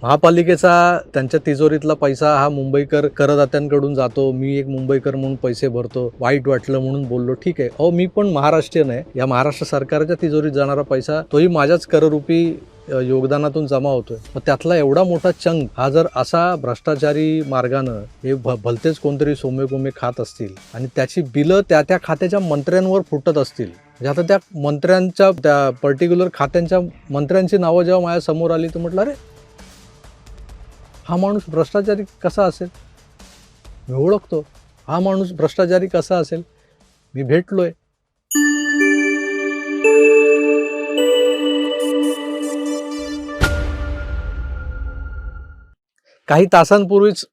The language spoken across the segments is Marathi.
महापालिकेचा त्यांच्या तिजोरीतला पैसा हा मुंबईकर करदात्यांकडून जातो. मी एक मुंबईकर म्हणून पैसे भरतो, वाईट वाटलं म्हणून बोललो, ठीक आहे. अहो, मी पण महाराष्ट्रीयन आहे. या महाराष्ट्र सरकारच्या तिजोरीत जाणारा पैसा तोही माझ्याच कररूपी योगदानातून जमा होतोय. मग त्यातला एवढा मोठा चंक हा जर असा भ्रष्टाचारी मार्गानं हे भलतेच कोणतरी सोमेगोमे खात असतील आणि त्याची बिलं त्या खात्याच्या मंत्र्यांवर फुटत असतील, म्हणजे आता त्या मंत्र्यांच्या त्या पर्टिक्युलर खात्यांच्या मंत्र्यांची नावं जेव्हा माझ्या समोर आली तर म्हटलं, अरे हा माणूस भ्रष्टाचारी कसा असेल? मी ओळखतो. हा माणूस भ्रष्टाचारी कसा असेल? मी भेटलोय. काही तासांपूर्वीच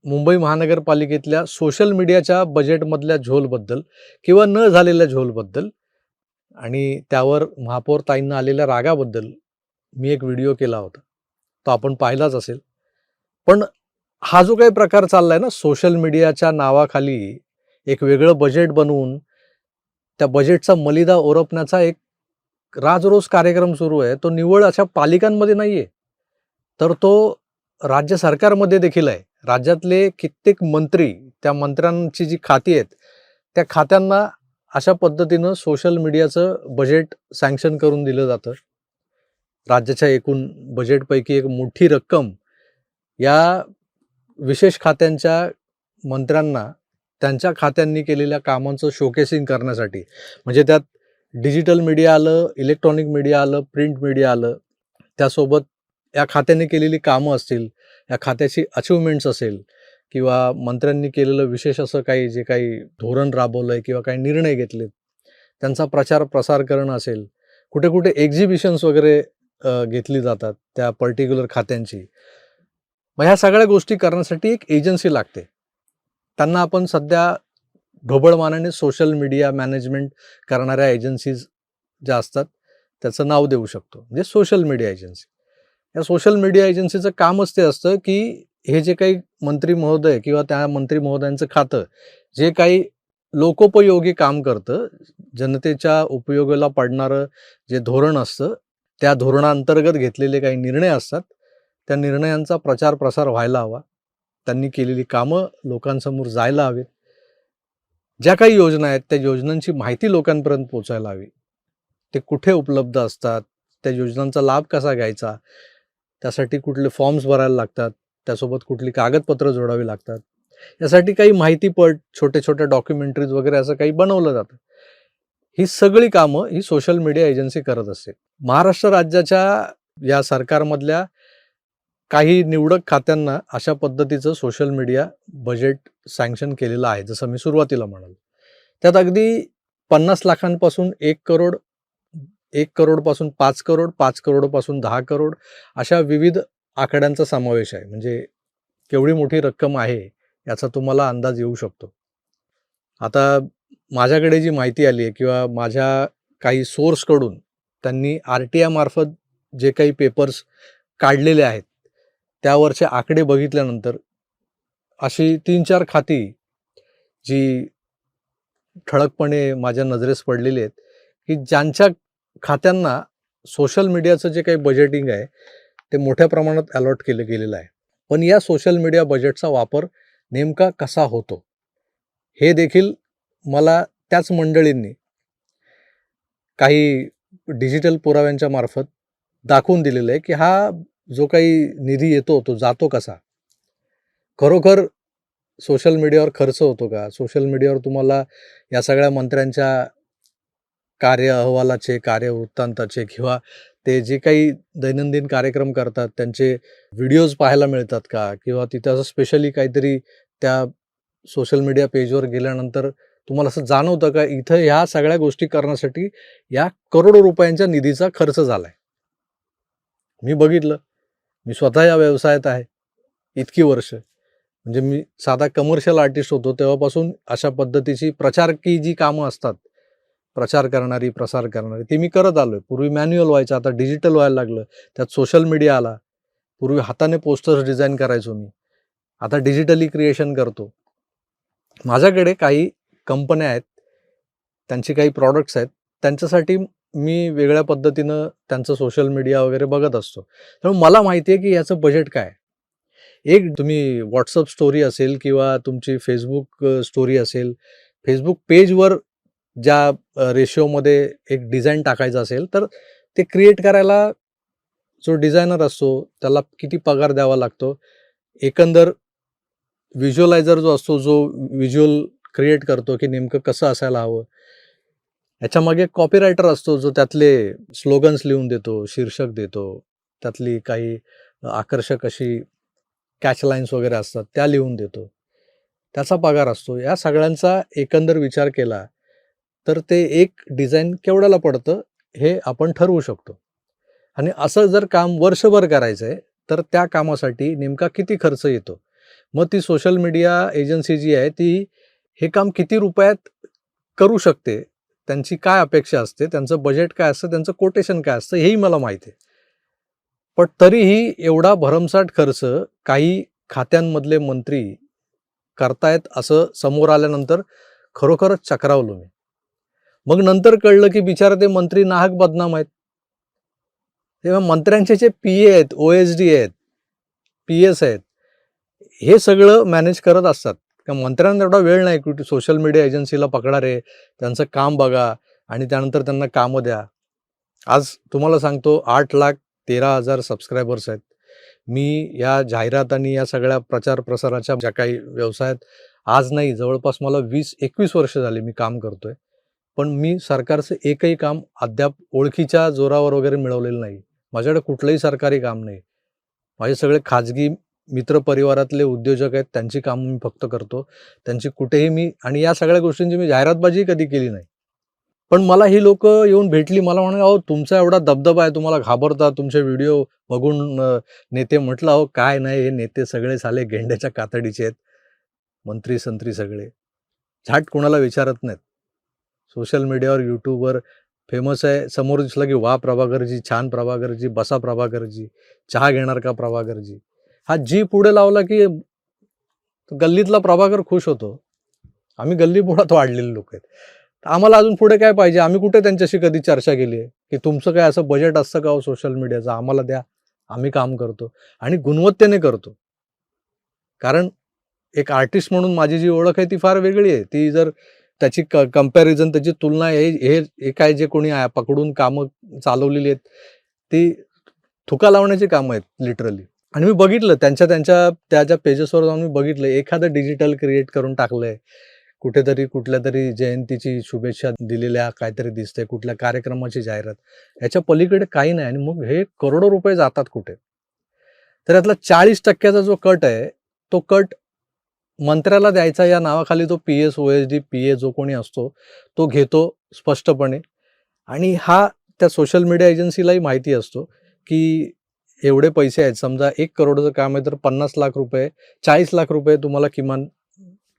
मुंबई महानगरपालिकेतल्या सोशल मीडियाच्या बजेटमधल्या झोलबद्दल किंवा न झालेल्या झोलबद्दल आणि त्यावर महापौर ताईंना आलेल्या रागाबद्दल मी एक व्हिडिओ केला होता. तो आपण पाहिलाच असेल. पण हा जो काही प्रकार चाललाय ना, सोशल मीडियाच्या नावाखाली एक वेगळं बजेट बनवून त्या बजेटचा मलिदा ओरपण्याचा एक राजरोस कार्यक्रम सुरू आहे. तो निव्वळ अशा पालिकांमध्ये नाहीये, तर तो राज्य सरकारमध्ये देखील आहे. राज्यातले कित्येक मंत्री, त्या मंत्र्यांची जी खाती आहेत, त्या खात्यांना अशा पद्धतीनं सोशल मीडियाचं बजेट सँक्शन करून दिलं जातं. राज्याच्या एकूण बजेटपैकी एक मोठी रक्कम या विशेष खात्यांच्या मंत्र्यांना त्यांच्या खात्यांनी केलेल्या कामांचं शोकेसिंग करण्यासाठी, म्हणजे त्यात डिजिटल मीडिया आलं, इलेक्ट्रॉनिक मीडिया आलं, प्रिंट मीडिया आलं, त्यासोबत या खात्याने केलेली कामं असतील, या खात्याची अचिव्हमेंट्स असेल किंवा मंत्र्यांनी केलेलं विशेष असं काही जे काही धोरण राबवलं आहे किंवा काही निर्णय घेतलेत, त्यांचा प्रचार प्रसार करणं असेल, कुठे कुठे एक्झिबिशन्स वगैरे घेतली जातात त्या पर्टिक्युलर खात्यांची. मग ह्या सगळ्या गोष्टी करण्यासाठी एक एजन्सी लागते. त्यांना आपण सध्या ढोबळमानाने सोशल मीडिया मॅनेजमेंट करणाऱ्या एजन्सीज ज्या असतात त्याचं नाव देऊ शकतो, म्हणजे सोशल मीडिया एजन्सी. या सोशल मीडिया एजन्सीचं कामच ते असतं की हे जे काही मंत्री महोदय किंवा त्या मंत्री महोदयांचं खातं जे काही लोकोपयोगी काम करतं, जनतेच्या उपयोगाला पडणारं जे धोरण असतं, त्या धोरणांतर्गत घेतलेले काही निर्णय असतात, त्या निर्णयांचा प्रचार प्रसार व्हायला हवा. त्यांनी केलेली कामं लोकांसमोर जायला हवीत. ज्या काही योजना आहेत त्या योजनांची माहिती लोकांपर्यंत पोहोचायला हवी. ते कुठे उपलब्ध असतात, त्या योजनांचा लाभ कसा घ्यायचा, त्यासाठी कुठले फॉर्म्स भरायला लागतात, त्यासोबत कुठली कागदपत्र जोडावी लागतात, यासाठी काही माहितीपट, छोटे छोटे डॉक्युमेंटरीज वगैरे असं काही बनवलं जातं. ही सगळी कामं ही सोशल मीडिया एजन्सी करत असते. महाराष्ट्र राज्याच्या या सरकारमधल्या काही निवडक खात्यांना अशा पद्धतीचं सोशल मीडिया बजेट सँक्शन केलेलं आहे, जसं मी सुरुवातीला म्हणालो. त्यात अगदी 50 लाखांपासून 1 करोड, 1 करोडपासून 5 करोड, 5 करोडपासून 10 करोड अशा विविध आकड्यांचा समावेश आहे. म्हणजे केवढी मोठी रक्कम आहे याचा तुम्हाला अंदाज येऊ शकतो. आता माझ्याकडे जी माहिती आली आहे किंवा माझ्या काही सोर्सकडून त्यांनी RTI मार्फत जे काही पेपर्स काढलेले आहेत, त्यावरचे आकडे बघितल्यानंतर अशी 3-4 खाती जी ठळकपणे माझ्या नजरेस पडलेली आहेत, की ज्यांच्या खात्यांना सोशल मीडियाचं जे काही बजेटिंग आहे ते मोठ्या प्रमाणात अलॉट केलं गेलेलं आहे. पण या सोशल मीडिया बजेटचा वापर नेमका कसा होतो, हे देखील मला त्याच मंडळींनी काही डिजिटल पुराव्यांच्या मार्फत दाखवून दिलेलं आहे, की हा जो काही निधी येतो तो जातो कसा, खरोखर सोशल मीडियावर खर्च होतो का, सोशल मीडियावर तुम्हाला या सगळ्या मंत्र्यांच्या कार्य अहवालाचे, कार्यवृत्तांताचे किंवा ते जे काही दैनंदिन कार्यक्रम करतात त्यांचे व्हिडिओज पाहायला मिळतात का, किंवा तिथं असं स्पेशली काहीतरी त्या सोशल मीडिया पेजवर गेल्यानंतर तुम्हाला असं जाणवतं का इथं ह्या सगळ्या गोष्टी करण्यासाठी या करोडो रुपयांच्या निधीचा खर्च झालाय. मी बघितलं. मी स्वतः या व्यवसायात आहे इतकी वर्ष. म्हणजे मी साधा कमर्शियल आर्टिस्ट होतो तेव्हापासून अशा पद्धतीची प्रचारकी जी कामं असतात, प्रचार करणारी, प्रसार करणारी, ती मी करत आलोय. पूर्वी मॅन्युअल व्हायचं, आता डिजिटल व्हायला लागलं. त्यात सोशल मीडिया आला. पूर्वी हाताने पोस्टर्स डिझाईन करायचो मी. आता डिजिटली क्रिएशन करतो. माझ्याकडे काही कंपन्या आहेत, त्यांची काही प्रॉडक्ट्स आहेत. त्यांच्यासाठी मी वेगळ्या पद्धतीनं त्यांचं सोशल मीडिया वगैरे बघत असतो. त्यामुळे मला माहिती आहे की याचं बजेट काय आहे. एक तुम्ही WhatsApp स्टोरी असेल किंवा तुमची Facebook स्टोरी असेल, Facebook पेजवर ज्या रेशिओमध्ये एक डिझाइन टाकायचं असेल, तर ते क्रिएट करायला जो डिझायनर असतो, त्याला किती पगार द्यावा लागतो. एकंदर व्हिज्युअलायझर जो असतो, जो व्हिज्युअल क्रिएट करतो, की नेमकं कसं असायला हवं. याच्यामागे कॉपीरायटर असतो, जो त्यातले स्लोगन्स लिहून देतो, शीर्षक देतो. त्यातली काही आकर्षक अशी कॅचलाईन्स वगैरे असतात, त्या लिहून देतो. त्याचा पगार असतो. या सगळ्यांचा एकंदर विचार केला, तर ते एक डिझाइन केवढ्याला पडतं, हे आपण ठरवू शकतो. आणि असं जर काम वर्षभर करायचं आहे, तर त्या कामासाठी नेमका किती खर्च येतो. मग ती सोशल मीडिया एजन्सी जी आहे, ती हे काम किती रुपयात करू शकते, त्यांची काय अपेक्षा असते, त्यांचं बजेट काय असतं, त्यांचं कोटेशन काय असतं, हेही मला माहिती आहे. पण तरीही एवढा भरमसाठ खर्च काही खात्यांमधले मंत्री करतायत असं समोर आल्यानंतर खरोखरच चक्रावलो मी. मग नंतर कळलं की बिचारे ते मंत्री नाहक बदनाम आहेत. तेव्हा मंत्र्यांचे जे पी-ए आहेत, ओ-एस-डी आहेत, पी-एस आहेत, हे सगळं मॅनेज करत असतात. का मंत्र्यांना एवढा वेळ नाही की सोशल मीडिया एजन्सीला पकडा रे, त्यांचं काम बघा आणि त्यानंतर त्यांना कामं द्या. आज तुम्हाला सांगतो 8,13,000 सबस्क्रायबर्स आहेत. मी या जाहिरात आणि या सगळ्या प्रचार प्रसाराच्या ज्या काही व्यवसायात आज नाही, जवळपास मला 20-21 वर्ष झाली मी काम करतोय. पण मी सरकारचं एकही काम अद्याप ओळखीच्या जोरावर वगैरे मिळवलेलं नाही. माझ्याकडे कुठलंही सरकारी काम नाही. माझे सगळे खाजगी मित्रपरिवारातले उद्योजक आहेत, त्यांची कामं मी फक्त करतो. त्यांची कुठेही मी आणि या सगळ्या गोष्टींची मी जाहिरातबाजी कधी केली नाही. पण मला ही लोकं येऊन भेटली. मला म्हणाले, "अहो, तुमचा एवढा दबदबा आहे, तुम्हाला घाबरतात, तुमचे व्हिडिओ बघून नेते." म्हटलं, "अहो, काय नाही, हे नेते सगळे साले गेंड्याच्या कातडीचे आहेत. मंत्री-संत्री सगळे. झाट कोणाला विचारत नाहीत. सोशल मीडियावर, YouTubeवर फेमस आहे. समोर दिसलं की वाह प्रभाकरजी, छान प्रभाकरजी, बसा प्रभाकरजी, चहा घेणार का प्रभाकरजी. हा जी पुढे लावला की गल्लीतला प्रभाकर खुश होतो. आम्ही गल्लीबोळात वाढलेले लोक आहेत. आम्हाला अजून पुढे काय पाहिजे? आम्ही कुठे त्यांच्याशी कधी चर्चा केली आहे, की तुमचं काय असं बजेट असतं का हो सोशल मीडियाचं? आम्हाला द्या. आम्ही काम करतो आणि गुणवत्तेने करतो. कारण एक आर्टिस्ट म्हणून माझी जी ओळख आहे ती फार वेगळी आहे. ती जर त्याची कंपॅरिझन, त्याची तुलना हे हे हे काय जे कोणी पकडून कामं चालवलेली आहेत, ती थुका लावण्याची कामं आहेत लिटरली. आणि मी बघितलं त्यांच्या त्या ज्या पेजेसवर जाऊन मी बघितलं, एखादं डिजिटल क्रिएट करून टाकलंय. कुठेतरी कुठल्यातरी जयंतीची शुभेच्छा दिलेल्या काहीतरी दिसतंय, कुठल्या कार्यक्रमाची जाहिरात. याच्या पलीकडे काही नाही आणि मग हे करोडो रुपये जातात कुठे? तर यातला 40% जो कट आहे, तो कट मंत्र्याला द्यायचा या नावाखाली तो पी-एस, ओ-एस-डी, पी-ए जो कोणी असतो, तो घेतो स्पष्टपणे. आणि हा त्या सोशल मीडिया एजन्सीलाही माहिती असतो, की एवढे पैसे आहेत. समजा 1 करोडचं काम आहे, तर 50 लाख रुपये, 40 लाख रुपये तुम्हाला किमान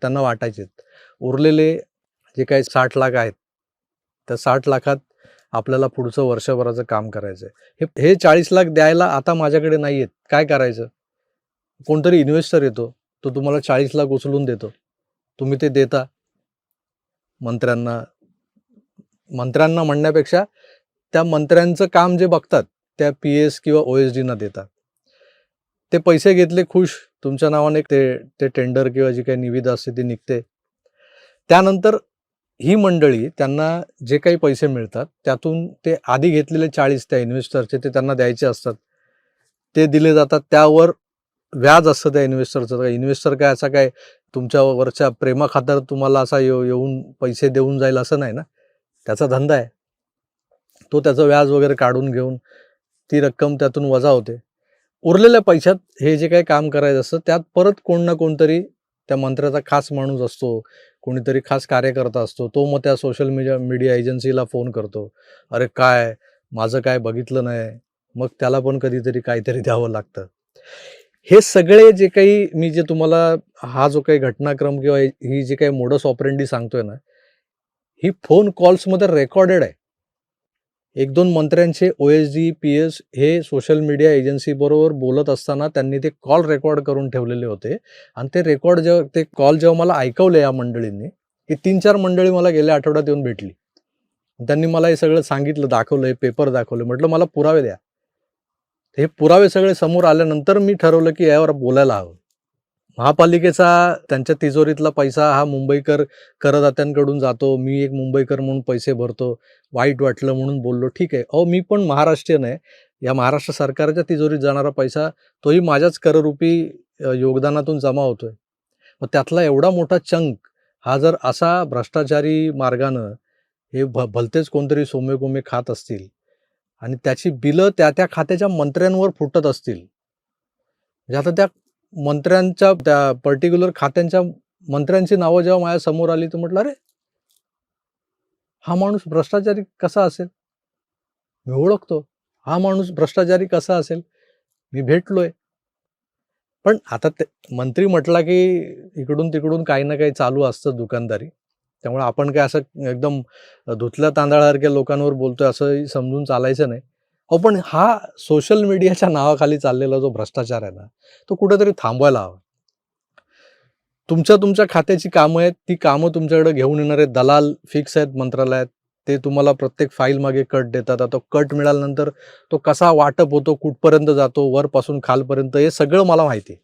त्यांना वाटायचे आहेत. उरलेले जे काही 60 लाख आहेत, त्या 60 लाखात आपल्याला पुढचं वर्षभराचं काम करायचं आहे. हे 40 लाख द्यायला आता माझ्याकडे नाही आहेत. काय करायचं? कोणतरी इन्व्हेस्टर येतो. तो तुम्हाला 40 लाख उचलून देतो. तुम्ही ते देता मंत्र्यांना. मंत्र्यांना म्हणण्यापेक्षा त्या मंत्र्यांचं काम जे बघतात, त्या पी-एस किंवा ओ-एस-डीना देतात. ते पैसे घेतले खुश. तुमच्या नावाने ते टेंडर किंवा जी काही निविदा असते ती निघते. त्यानंतर ही मंडळी त्यांना जे काही पैसे मिळतात, त्यातून ते आधी घेतलेले 40 त्या इन्व्हेस्टरचे ते त्यांना द्यायचे असतात. ते दिले जातात. त्यावर व्याज असतं त्या इन्व्हेस्टरचं. इन्व्हेस्टर काय असा काय तुमच्यावरच्या प्रेमाखातर तुम्हाला असा येऊन पैसे देऊन जाईल असं नाही ना. त्याचा धंदा आहे. तो त्याचं व्याज वगैरे काढून घेऊन ती रक्कम त्यातून वजा होते. उरलेल्या पैशात हे जे काही काम करायचं असतं, त्यात परत कोण ना कोणतरी त्या मंत्र्याचा खास माणूस असतो, कोणीतरी खास कार्यकर्ता असतो. तो मग त्या सोशल मीडिया एजन्सीला फोन करतो. "अरे काय, माझं काय बघितलं नाही." मग त्याला पण कधीतरी काहीतरी द्यावं लागतं. हे सगळे जे काही मी जे तुम्हाला हा जो काही घटनाक्रम किंवा ही जी काही मोडस ऑपरेंडी सांगतोय ना, ही फोन कॉल्समध्ये रेकॉर्डेड आहे. 1-2 मंत्र्यांचे ओ-एस-डी, पी-एस हे सोशल मीडिया एजन्सीबरोबर बोलत असताना त्यांनी ते कॉल रेकॉर्ड करून ठेवलेले होते आणि ते कॉल जेव्हा मला ऐकवले या मंडळींनी, ही 3-4 मंडळी मला गेल्या आठवड्यात येऊन भेटली. त्यांनी मला हे सगळं सांगितलं, दाखवलं, हे पेपर दाखवले. म्हटलं मला पुरावे द्या. हे पुरावे सगळे समोर आल्यानंतर मी ठरवलं, की यावर बोलायला हवं. महापालिकेचा त्यांच्या तिजोरीतला पैसा हा मुंबईकर करदात्यांकडून जातो. मी एक मुंबईकर म्हणून पैसे भरतो. वाईट वाटलं म्हणून बोललो. ठीक आहे. अहो, मी पण महाराष्ट्रीयन आहे. या महाराष्ट्र सरकारच्या तिजोरीत जाणारा पैसा तोही माझ्याच कररूपी योगदानातून जमा होतोय. मग त्यातला एवढा मोठा चंक हा जर असा भ्रष्टाचारी मार्गानं हे भलतेच कोणतरी सोमे-कोमे खात असतील आणि त्याची बिलं त्या खात्याच्या मंत्र्यांवर फुटत असतील. म्हणजे आता त्या मंत्र्यांच्या त्या पर्टिक्युलर खात्यांच्या मंत्र्यांची नावं जेव्हा माझ्यासमोर आली, तर म्हटलं, "अरे, हा माणूस भ्रष्टाचारी कसा असेल? मी ओळखतो. हा माणूस भ्रष्टाचारी कसा असेल? मी भेटलोय." पण आता ते मंत्री म्हटला, की इकडून-तिकडून काही ना काही चालू असतं दुकानदारी. त्यामुळे आपण काय असं एकदम धुतल्या तांदळासारख्या लोकांवर बोलतोय असंही समजून चालायचं नाही. अहो, पण हा सोशल मीडियाच्या नावाखाली चाललेला जो भ्रष्टाचार आहे ना, तो कुठेतरी थांबवायला हवा. तुमच्या खात्याची कामं आहेत, ती कामं तुमच्याकडे घेऊन येणारे दलाल फिक्स आहेत मंत्रालयात. ते तुम्हाला प्रत्येक फाईल मागे कट देतात. आता कट मिळाल्यानंतर तो कसा वाटप होतो, कुठपर्यंत जातो, वरपासून खालपर्यंत हे सगळं मला माहिती आहे.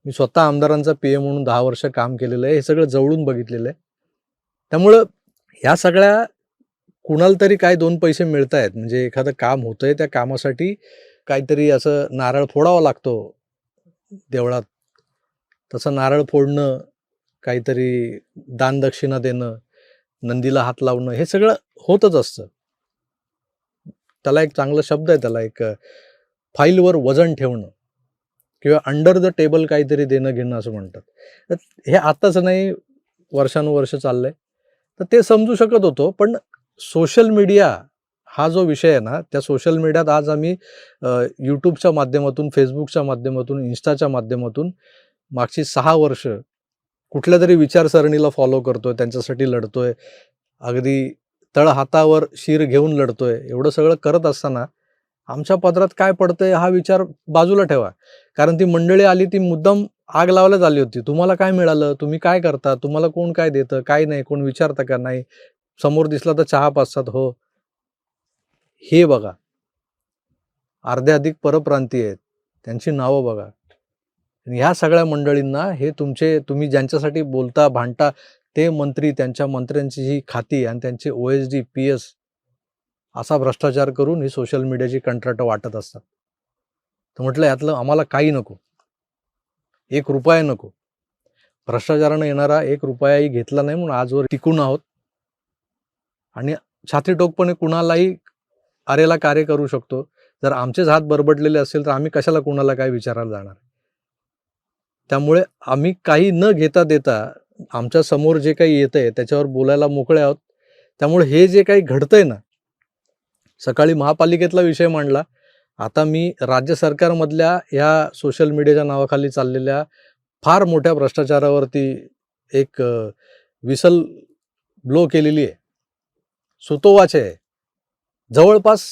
मी स्वतः आमदारांचा पी-ए म्हणून 10 वर्ष काम केलेलं आहे. हे सगळं जवळून बघितलेलं आहे. त्यामुळं ह्या सगळ्या कुणाला तरी काय 2 पैसे मिळतायत म्हणजे एखादं काम होतंय, त्या कामासाठी काहीतरी असं नारळ फोडावा लागतो देवळात. तसं नारळ फोडणं, काहीतरी दानदक्षिणा देणं, नंदीला हात लावणं, हे सगळं होतच असतं. त्याला एक चांगला शब्द आहे, त्याला एक फाईलवर वजन ठेवणं किंवा अंडर द टेबल काहीतरी देणं-घेणं असं म्हणतात. तर हे आताच नाही, वर्षानुवर्ष चाललंय. तर ते समजू शकत होतो. पण सोशल मीडिया हा जो विषय आहे ना, त्या सोशल मीडियात आज आम्ही YouTubeच्या माध्यमातून, Facebookच्या माध्यमातून, Instaच्या माध्यमातून मागची 6 वर्ष कुठल्यातरी विचारसरणीला फॉलो करतोय, त्यांच्यासाठी लढतोय. अगदी तळहातावर शीर घेऊन लढतोय. एवढं सगळं करत असताना आमच्या पदरात काय पडतंय हा विचार बाजूला ठेवा. कारण ती मंडळी आली, ती मुद्दाम आग लावायलाच आली होती. तुम्हाला काय मिळालं? तुम्ही काय करता? तुम्हाला कोण काय देतं? काय नाही? कोण विचारतं का? नाही. समोर दिसला तर चहा पाजतात. हो. हे बघा. अर्ध्याधिक परप्रांतीय आहेत. त्यांची नावं बघा. आणि ह्या सगळ्या मंडळींना हे तुम्ही ज्यांच्यासाठी बोलता, भांडता, ते मंत्री, त्यांच्या मंत्र्यांची जी खाती आणि त्यांचे OSD, PS असा भ्रष्टाचार करून ही सोशल मीडियाची कंत्राटं वाटत असतात. तर म्हटलं यातलं आम्हाला काही नको. ₹1 नको. भ्रष्टाचारानं येणारा ₹1ही घेतला नाही म्हणून आजवर टिकून आहोत. आणि छातीठोकपणे कुणालाही अरेला कार्य करू शकतो. जर आमचेच हात बरबडलेले असेल तर आम्ही कशाला कुणाला काय विचारायला जाणार? त्यामुळे आम्ही काही न घेता देता आमच्या समोर जे काही येतंय त्याच्यावर बोलायला मोकळे आहोत. त्यामुळे हे जे काही घडतंय ना, सकाळी महापालिकेतला विषय मांडला. आता मी राज्य सरकारमधल्या ह्या सोशल मीडियाच्या नावाखाली चाललेल्या फार मोठ्या भ्रष्टाचारावरती एक व्हिसल ब्लो केलेली आहे. सुतोवाच आहे. जवळपास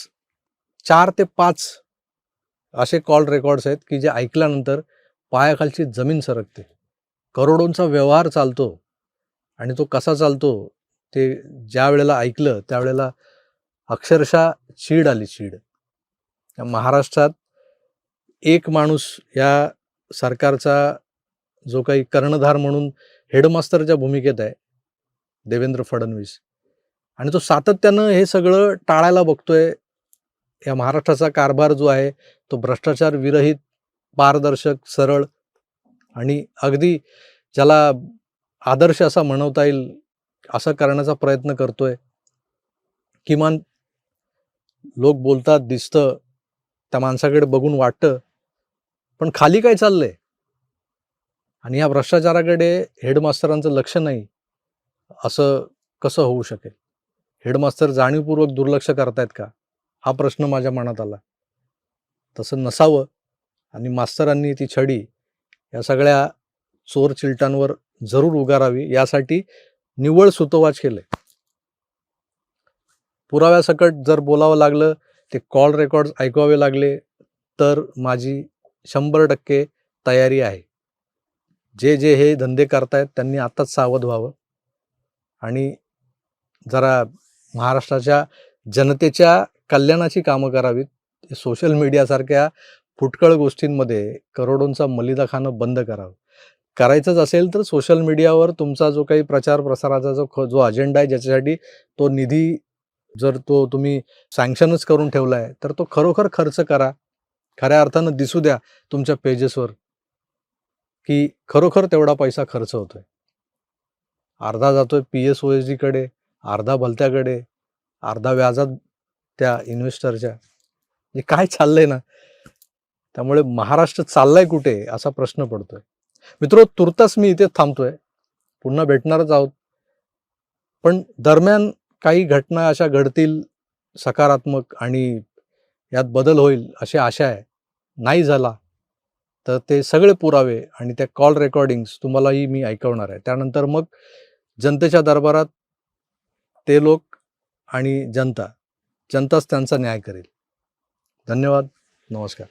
4 ते 5 असे कॉल रेकॉर्ड्स आहेत, की जे ऐकल्यानंतर पायाखालची जमीन सरकते. करोडोंचा व्यवहार चालतो आणि तो कसा चालतो ते ज्या वेळेला ऐकलं त्यावेळेला अक्षरशः चीड आली, चीड. महाराष्ट्रात एक माणूस या सरकारचा जो काही कर्णधार म्हणून हेडमास्टरच्या भूमिकेत आहे, देवेंद्र फडणवीस, आणि तो सातत्यानं हे सगळं टाळायला बघतोय. या महाराष्ट्राचा कारभार जो आहे तो भ्रष्टाचार विरहित, पारदर्शक, सरळ आणि अगदी ज्याला आदर्श असा म्हणवता येईल असं करण्याचा प्रयत्न करतोय. किमान लोक बोलतात, दिसतं, त्या माणसाकडे बघून वाटतं, पण खाली काय चाललंय आणि या भ्रष्टाचाराकडे हेडमास्टरांचं लक्ष नाही, असं कसं होऊ शकेल? हेडमास्तर जाणीवपूर्वक दुर्लक्ष करतायत का? हा प्रश्न माझ्या मनात आला. तसं नसावं आणि मास्तरांनी ती छडी या सगळ्या चोर-चिलटांवर जरूर उगारावी, यासाठी निव्वळ सुतोवाच केलंय. पुराव्यासकट जर बोलावं लागलं, ते कॉल रेकॉर्ड्स ऐकवावे लागले, तर माझी 100% तयारी आहे. जे हे धंदे करतायत त्यांनी आत्ताच सावध व्हावं आणि जरा महाराष्ट्राच्या जनतेच्या कल्याणाची कामं करावीत. सोशल मीडियासारख्या फुटकळ गोष्टींमध्ये करोडोंचा मलिदा खाणं बंद करावं. करायचंच असेल तर सोशल मीडियावर तुमचा जो काही प्रचार प्रसाराचा जो अजेंडा आहे, ज्याच्यासाठी तो निधी जर तो तुम्ही सँक्शनच करून ठेवला आहे, तर तो खरोखर खर्च करा. खऱ्या अर्थानं दिसू द्या तुमच्या पेजेसवर, की खरोखर तेवढा पैसा खर्च होतोय. अर्धा जातोय PSOSGकडे, अर्धा भलत्याकडे, अर्धा व्याजात त्या इन्व्हेस्टरच्या. हे काय चाललंय ना, त्यामुळे महाराष्ट्र चाललाय कुठे असा प्रश्न पडतोय. मित्रो, तुर्तास मी इथे थांबतोय. पुन्हा भेटणारच आहोत. पण दरम्यान काही घटना अशा घडतील सकारात्मक आणि यात बदल होईल अशी आशा आहे. नाही झाला तर ते सगळे पुरावे आणि त्या कॉल रेकॉर्डिंग्स तुम्हालाही मी ऐकवणार आहे. त्यानंतर मग जनतेच्या दरबारात ते लोक आणि जनताच त्यांचा न्याय करेल. धन्यवाद. नमस्कार.